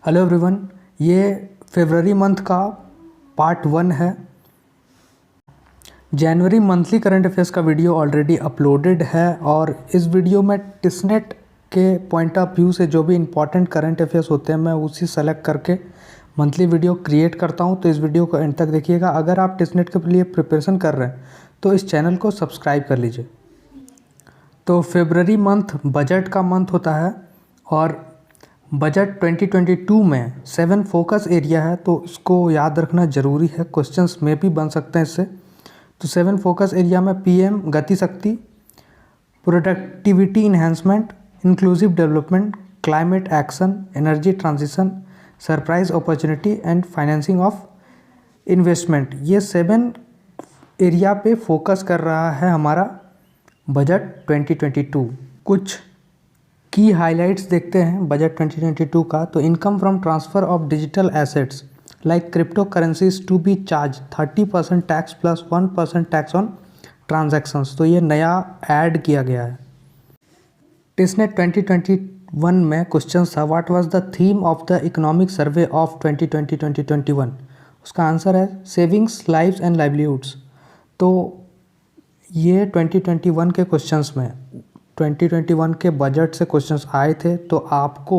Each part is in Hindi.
हेलो एवरीवन, ये फरवरी मंथ का पार्ट 1 है। जनवरी मंथली करंट अफेयर्स का वीडियो ऑलरेडी अपलोडेड है और इस वीडियो में टिसनेट के पॉइंट ऑफ व्यू से जो भी इम्पोर्टेंट करंट अफेयर्स होते हैं मैं उसी सेलेक्ट करके मंथली वीडियो क्रिएट करता हूं। तो इस वीडियो को एंड तक देखिएगा। अगर आप टिसनेट के लिए प्रिपरेशन कर रहे हैं तो इस चैनल को सब्सक्राइब कर लीजिए। तो फरवरी मंथ बजट का मंथ होता है और बजट 2022 में 7 फोकस एरिया है, तो इसको याद रखना ज़रूरी है। क्वेश्चंस में भी बन सकते हैं इससे। तो 7 फोकस एरिया में पीएम गति शक्ति, productivity enhancement, inclusive development, climate action, energy transition, surprise opportunity and financing of investment, ये 7 एरिया पे फोकस कर रहा है हमारा बजट 2022। कुछ की हाइलाइट्स देखते हैं बजट 2022 का। तो income from transfer of digital assets like crypto currencies to be charge 30% tax plus 1% tax on transactions. तो ये नया ऐड किया गया है। टिसनेट 2021 में क्वेश्चन था what was the theme of the economic survey of 2020-2021। उसका आंसर है सेविंग्स, लाइव्स एंड लाइवलीहुड्स। तो ये 2021 के क्वेश्चंस में 2021 के बजट से क्वेश्चंस आए थे। तो आपको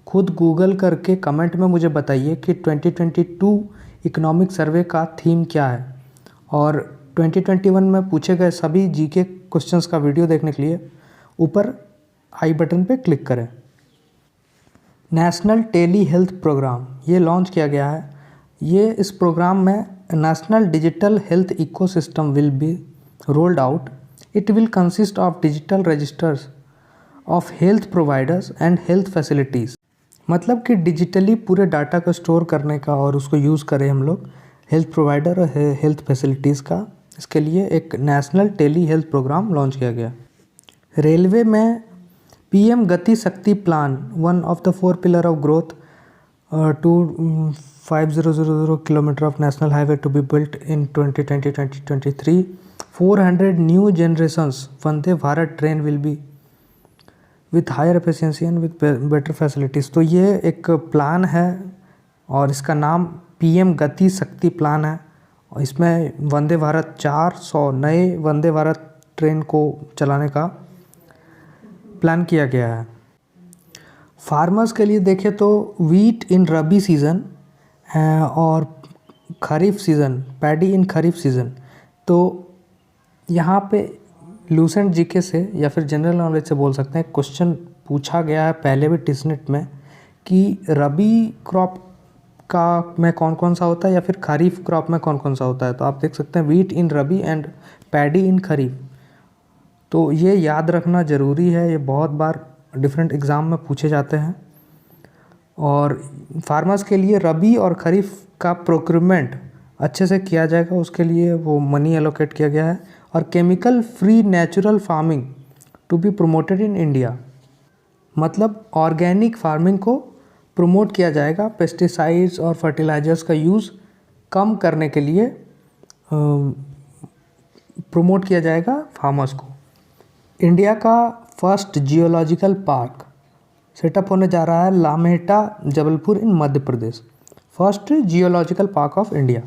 खुद गूगल करके कमेंट में मुझे बताइए कि 2022 इकोनॉमिक सर्वे का थीम क्या है। और 2021 में पूछे गए सभी जीके क्वेश्चंस का वीडियो देखने के लिए ऊपर आई बटन पे क्लिक करें। नेशनल टेली हेल्थ प्रोग्राम ये लॉन्च किया गया है। ये इस प्रोग्राम में national digital health ecosystem will be rolled out. It will consist of digital registers of health providers and health facilities. मतलब कि डिजिटली पूरे डाटा को स्टोर करने का और उसको यूज़ करें हम लोग हेल्थ प्रोवाइडर और हेल्थ फैसिलिटीज़ का। इसके लिए एक national tele health programme launch किया गया। रेलवे में PM Gati Shakti plan, one of the 4 pillar of growth, 5000 kilometre of national highway to be built in 2020-2023। 400 new generations Vande Bharat train will be with higher efficiency and with better facilities. तो ये एक प्लान है और इसका नाम पीएम गति शक्ति प्लान है। और इसमें वंदे भारत 400 नए वंदे भारत ट्रेन को चलाने का प्लान किया गया है। फार्मर्स के लिए देखें तो वीट इन रबी सीज़न और खरीफ season, paddy in kharif season. तो यहाँ पे लूसेंट जीके से या फिर जनरल नॉलेज से बोल सकते हैं, क्वेश्चन पूछा गया है पहले भी टिसनेट में कि रबी क्रॉप का में कौन कौन सा होता है या फिर खरीफ क्रॉप में कौन कौन सा होता है। तो आप देख सकते हैं wheat in rabi and paddy in kharif. तो ये याद रखना ज़रूरी है, ये बहुत बार डिफरेंट एग्ज़ाम में पूछे जाते हैं। और फार्मर्स के लिए रबी और खरीफ का प्रोक्यूरमेंट अच्छे से किया जाएगा, उसके लिए वो मनी एलोकेट किया गया है। और chemical free natural farming to be promoted in India, मतलब ऑर्गेनिक फार्मिंग को प्रमोट किया जाएगा। पेस्टिसाइड्स और फर्टिलाइजर्स का यूज़ कम करने के लिए प्रमोट किया जाएगा फार्मर्स को। इंडिया का फर्स्ट जियोलॉजिकल पार्क सेटअप होने जा रहा है Lameta Jabalpur in Madhya Pradesh. First geological park of India.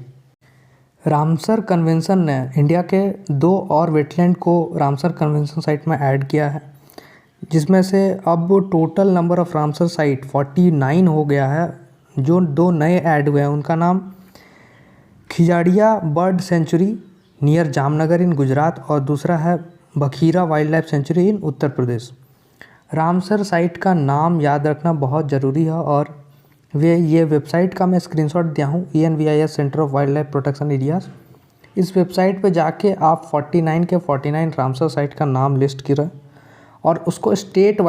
Ramsar convention ने इंडिया के 2 और वेटलैंड को रामसर कन्वेंशन साइट में ऐड किया है, जिसमें से अब total number of Ramsar site 49 हो गया है। जो 2 नए ऐड हुए हैं उनका नाम Khijadia bird sanctuary near Jamnagar इन गुजरात और दूसरा है बखीरा वाइल्ड लाइफ सेंचुरी इन उत्तर प्रदेश। रामसर साइट का नाम याद रखना बहुत ज़रूरी है और ये वेबसाइट का मैं स्क्रीनशॉट दिया हूँ, ENVIS centre of wild life protection areas. इस वेबसाइट पे जाके आप 49 के 49 रामसर साइट का नाम लिस्ट करें और उसको स्टेट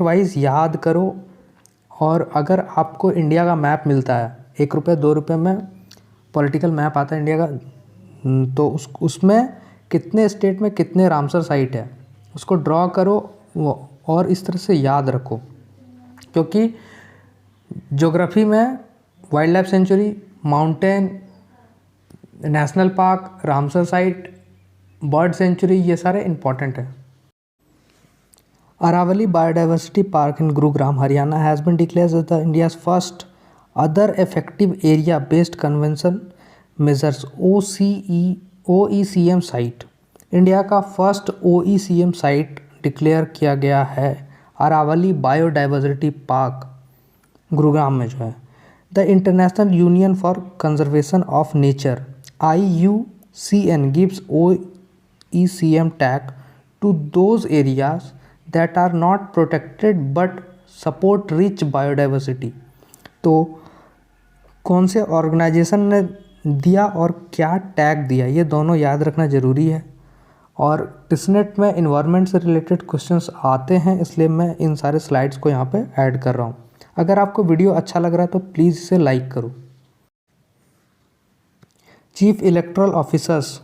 वाइज याद करो। और अगर आपको इंडिया का मैप मिलता है 1 रुपये 2 रुपये में पॉलिटिकल मैप आता है इंडिया का, तो उसमें कितने स्टेट में कितने रामसर साइट है उसको ड्रॉ करो और इस तरह से याद रखो। क्योंकि ज्योग्राफी में wild life sanctuary, mountain, national park, Ramsar site, bird sanctuary, ये सारे इम्पॉर्टेंट हैं। Aravali Biodiversity Park in Gurugram, Haryana has been declared as the India's first other effective area-based convention measures OECM site. India का फर्स्ट OECM साइट डिक्लेयर किया गया है अरावली बायोडाइवर्सिटी पार्क गुरुग्राम में जो है। The international union for conservation of nature IUCN gives OECM tag to those areas that are not protected but support rich biodiversity. तो कौन से ऑर्गेनाइजेशन ने दिया और क्या टैग दिया, ये दोनों याद रखना ज़रूरी है। और टिसनेट में इन्वायरमेंट से रिलेटेड क्वेश्चंस आते हैं, इसलिए मैं इन सारे स्लाइड्स को यहाँ पे ऐड कर रहा हूँ। अगर आपको वीडियो अच्छा लग रहा है तो प्लीज़ इसे लाइक करो। Chief electoral officers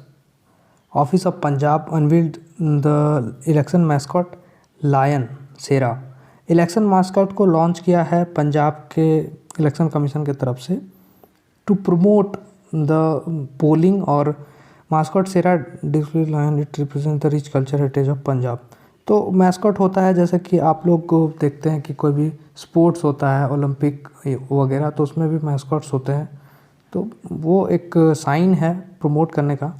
office of Punjab unveiled the election mascot lion Shera. Election mascot को लॉन्च किया है पंजाब के इलेक्शन कमीशन की तरफ से टू प्रमोट द पोलिंग। और mascot Shera display lion it represent the rich culture heritage of Punjab. तो मैस्कॉट होता है जैसे कि आप लोग को देखते हैं कि कोई भी स्पोर्ट्स होता है ओलंपिक वगैरह, तो उसमें भी मैस्कॉट्स होते हैं, तो वो एक साइन है प्रमोट करने का।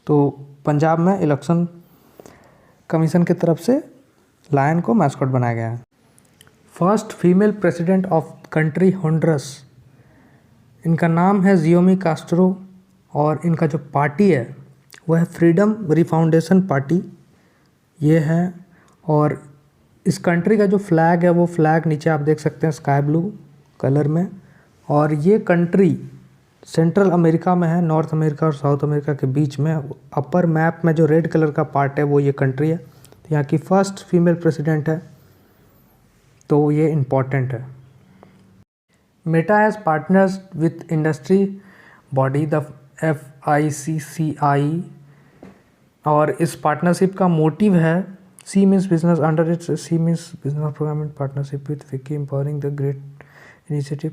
तो पंजाब में इलेक्शन कमीशन की तरफ से लायन को मैस्कॉट बनाया गया है। First female president of country Honduras, इनका नाम है जियोमी कास्ट्रो और इनका जो पार्टी है वह है फ्रीडम रिफाउंडेशन पार्टी ये है। और इस कंट्री का जो फ्लैग है वो फ्लैग नीचे आप देख सकते हैं स्काई ब्लू कलर में। और ये कंट्री सेंट्रल अमेरिका में है, नॉर्थ अमेरिका और साउथ अमेरिका के बीच में। अपर मैप में जो रेड कलर का पार्ट है वो ये कंट्री है। तो यहाँ की फर्स्ट फीमेल प्रेसिडेंट है, तो ये इम्पॉर्टेंट है। Meta has partners with industry body the FICCI, और इस पार्टनरशिप का मोटिव है she means business under its she means business programme in partnership with Wiki empowering the great initiative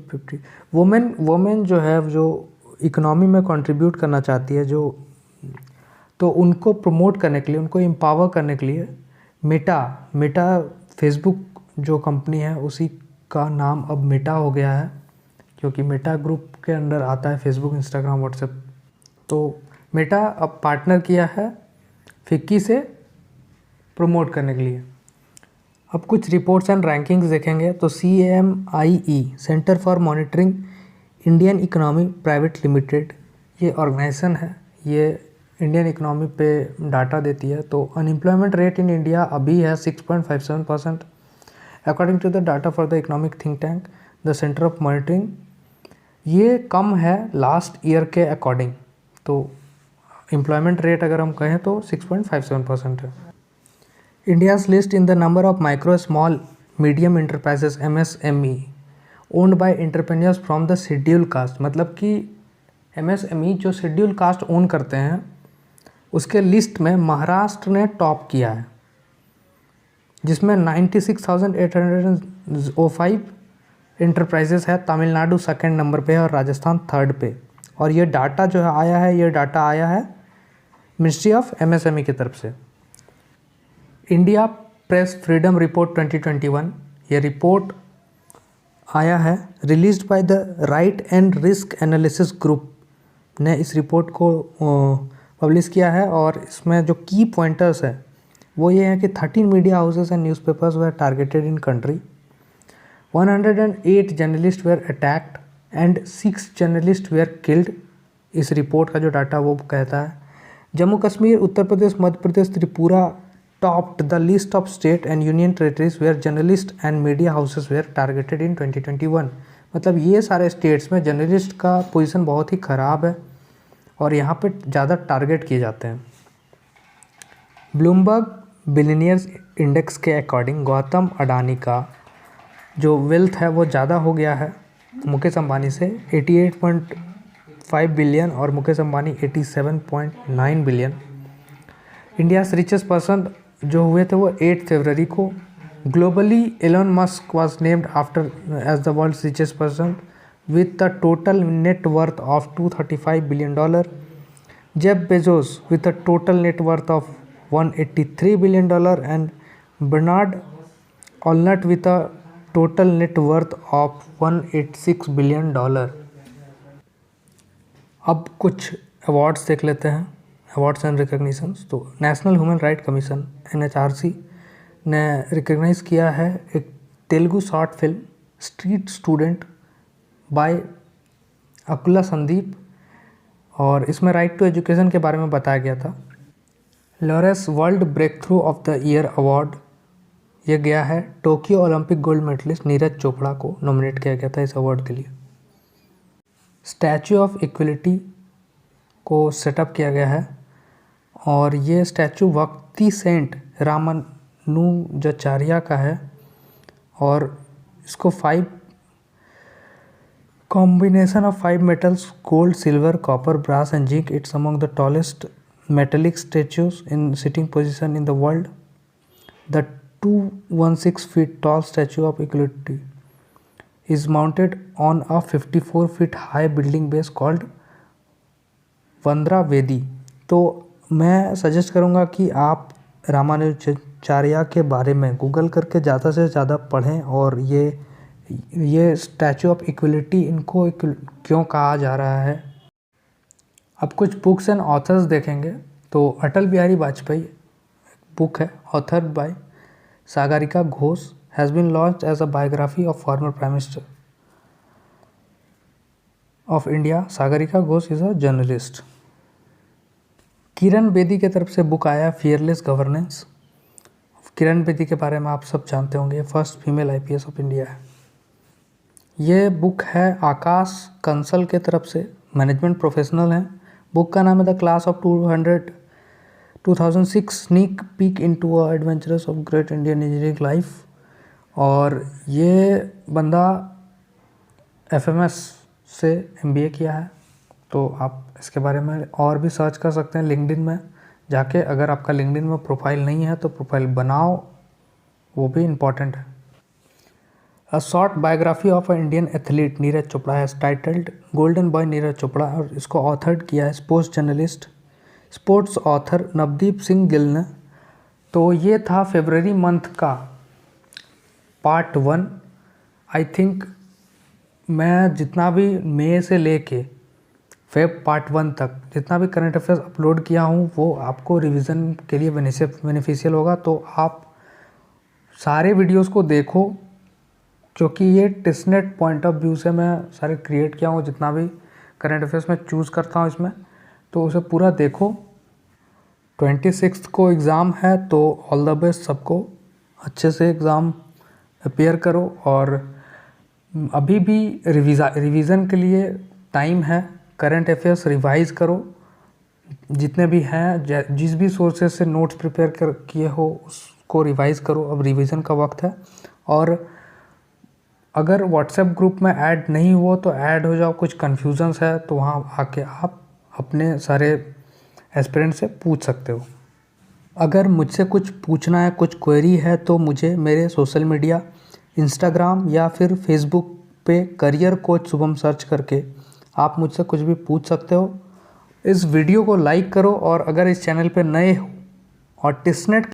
50 women जो है जो इकोनॉमी में कंट्रीब्यूट करना चाहती है, जो तो उनको प्रमोट करने के लिए, उनको एम्पावर करने के लिए मेटा फेसबुक जो कंपनी है उसी का नाम अब मेटा हो गया है, क्योंकि मेटा ग्रुप के अंडर आता है फेसबुक, इंस्टाग्राम, व्हाट्सएप। तो मेटा अब पार्टनर किया है फिक्की से प्रमोट करने के लिए। अब कुछ रिपोर्ट्स एंड रैंकिंग्स देखेंगे तो CMIE centre for monitoring Indian economy private limited ये ऑर्गेनाइजेशन है, ये इंडियन इकोनॉमी पे डाटा देती है। तो अनएम्प्लॉयमेंट रेट इन इंडिया अभी है 6.57% according to the data for the economic think tank the centre of monitoring. ये कम है लास्ट ईयर के अकॉर्डिंग। तो एम्प्लॉयमेंट रेट अगर हम कहें तो 6.57% है। India's list in the number of micro small medium enterprises MSME owned by entrepreneurs from the schedule caste, मतलब कि MSME जो शेड्यूल कास्ट ओन करते हैं उसके लिस्ट में महाराष्ट्र ने टॉप किया है, जिसमें 96,805 इंटरप्राइजेस है। तमिलनाडु सेकंड नंबर पे है और राजस्थान थर्ड पे। और ये डाटा जो है आया है मिनिस्ट्री ऑफ MSME की तरफ से। इंडिया प्रेस फ्रीडम रिपोर्ट 2021, ये रिपोर्ट आया है released by the right and risk analysis group ने इस रिपोर्ट को पब्लिश किया है। और इसमें जो की पॉइंटर्स है वो ये है कि 13 media houses and newspapers were targeted in country, 108 journalist were attacked and 6 journalist were killed. इस रिपोर्ट का जो डाटा वो कहता है Jammu Kashmir, Uttar Pradesh, Madhya Pradesh, Tripura topped the list of state and union territories where journalist and media houses were targeted in 2021। मतलब ये सारे स्टेट्स में जर्नलिस्ट का पोजीशन बहुत ही ख़राब है और यहाँ पे ज़्यादा टारगेट किए जाते हैं। ब्लूमबर्ग बिलियनियर्स इंडेक्स के अकॉर्डिंग गौतम अडानी का जो वेल्थ है वो ज़्यादा हो गया है मुकेश अंबानी से, 88.5 बिलियन और Mukesh Ambani 87.9 billion. India's richest person जो हुए थे वो 8 फरवरी को। Globally Elon Musk was named after as the world's richest person with the total net worth of $235 billion. Jeff Bezos with a total net worth of $183 billion and Bernard Allnut with a total net worth of $186 billion. अब कुछ अवार्ड्स देख लेते हैं, अवार्ड्स एंड रिकग्निशंस। तो national human right commission NHRC ने रिकग्नाइज़ किया है एक Telugu short film street student by Akula Sandeep, और इसमें राइट टू एजुकेशन के बारे में बताया गया था। Lawrence world breakthrough of the year award ये गया है Tokyo Olympic gold medallist Neeraj Chopra को नॉमिनेट किया गया था इस अवार्ड के लिए। स्टैचू ऑफ इक्वलिटी को सेटअप किया गया है, और ये स्टैचू वक्ती सेंट रामानुजाचार्य का है, और इसको 5 combination of 5 metals gold, silver, copper, brass and zinc. It's among the tallest metallic statues in sitting position in the world. The 216 feet tall statue of equality is mounted on a 54 feet high building base called वंद्रा वेदी। तो मैं सजेस्ट करूँगा कि आप रामानुजाचार्य के बारे में गूगल करके ज़्यादा से ज़्यादा पढ़ें, और ये स्टैचू ऑफ इक्वलिटी इनको क्यों कहा जा रहा है। अब कुछ बुक्स एंड ऑथर्स देखेंगे। तो अटल बिहारी वाजपेयी बुक है author by Sagarika Ghosh, has been launched as a biography of former prime minister of India. Sagarika Ghosh is a journalist. Kiran Bedi के तरफ से बुक आया फियरलेस गवर्नेंस। किरण बेदी के बारे में आप सब जानते होंगे, first female IPS of India है। ये बुक है आकाश कंसल के तरफ से, मैनेजमेंट प्रोफेशनल हैं। बुक का नाम है the class of 2006 sneak peek into a adventurous of great Indian engineering life. और ये बंदा FMS से MBA किया है। तो आप इसके बारे में और भी सर्च कर सकते हैं लिंक्डइन में जाके। अगर आपका लिंक्डइन में प्रोफाइल नहीं है तो प्रोफाइल बनाओ, वो भी इम्पॉर्टेंट है। A short biography of an Indian athlete Neeraj Chopra है titled golden boy Neeraj Chopra, और इसको ऑथर्ड किया है sports journalist sports author Navdeep Singh Gill ने। तो ये था फरवरी मंथ का पार्ट 1। आई थिंक मैं जितना भी मई से लेके फेब पार्ट 1 तक जितना भी करंट अफेयर्स अपलोड किया हूँ वो आपको रिवीजन के लिए बेनिफिशियल होगा। तो आप सारे वीडियोस को देखो, क्योंकि ये टिस्नेट पॉइंट ऑफ व्यू से मैं सारे क्रिएट किया हूँ। जितना भी करंट अफेयर्स में चूज़ करता हूँ इसमें, तो उसे पूरा देखो। 26 को एग्ज़ाम है, तो ऑल द बेस्ट सबको। अच्छे से एग्ज़ाम अपेयर करो, और अभी भी रिवीज़न के लिए टाइम है। करंट अफेयर्स रिवाइज़ करो, जितने भी हैं, जिस भी सोर्सेज से नोट्स प्रिपेयर किए हो उसको रिवाइज़ करो। अब रिवीजन का वक्त है। और अगर व्हाट्सएप ग्रुप में ऐड नहीं हो तो ऐड हो जाओ। कुछ कन्फ्यूजन्स है तो वहाँ आके आप अपने सारे एस्पिरेंट से पूछ सकते हो। अगर मुझसे कुछ पूछना है, कुछ क्वेरी है, तो मुझे मेरे सोशल मीडिया इंस्टाग्राम या फिर फेसबुक पे करियर कोच शुभम सर्च करके आप मुझसे कुछ भी पूछ सकते हो। इस वीडियो को लाइक करो, और अगर इस चैनल पे नए हो और टिस्नेट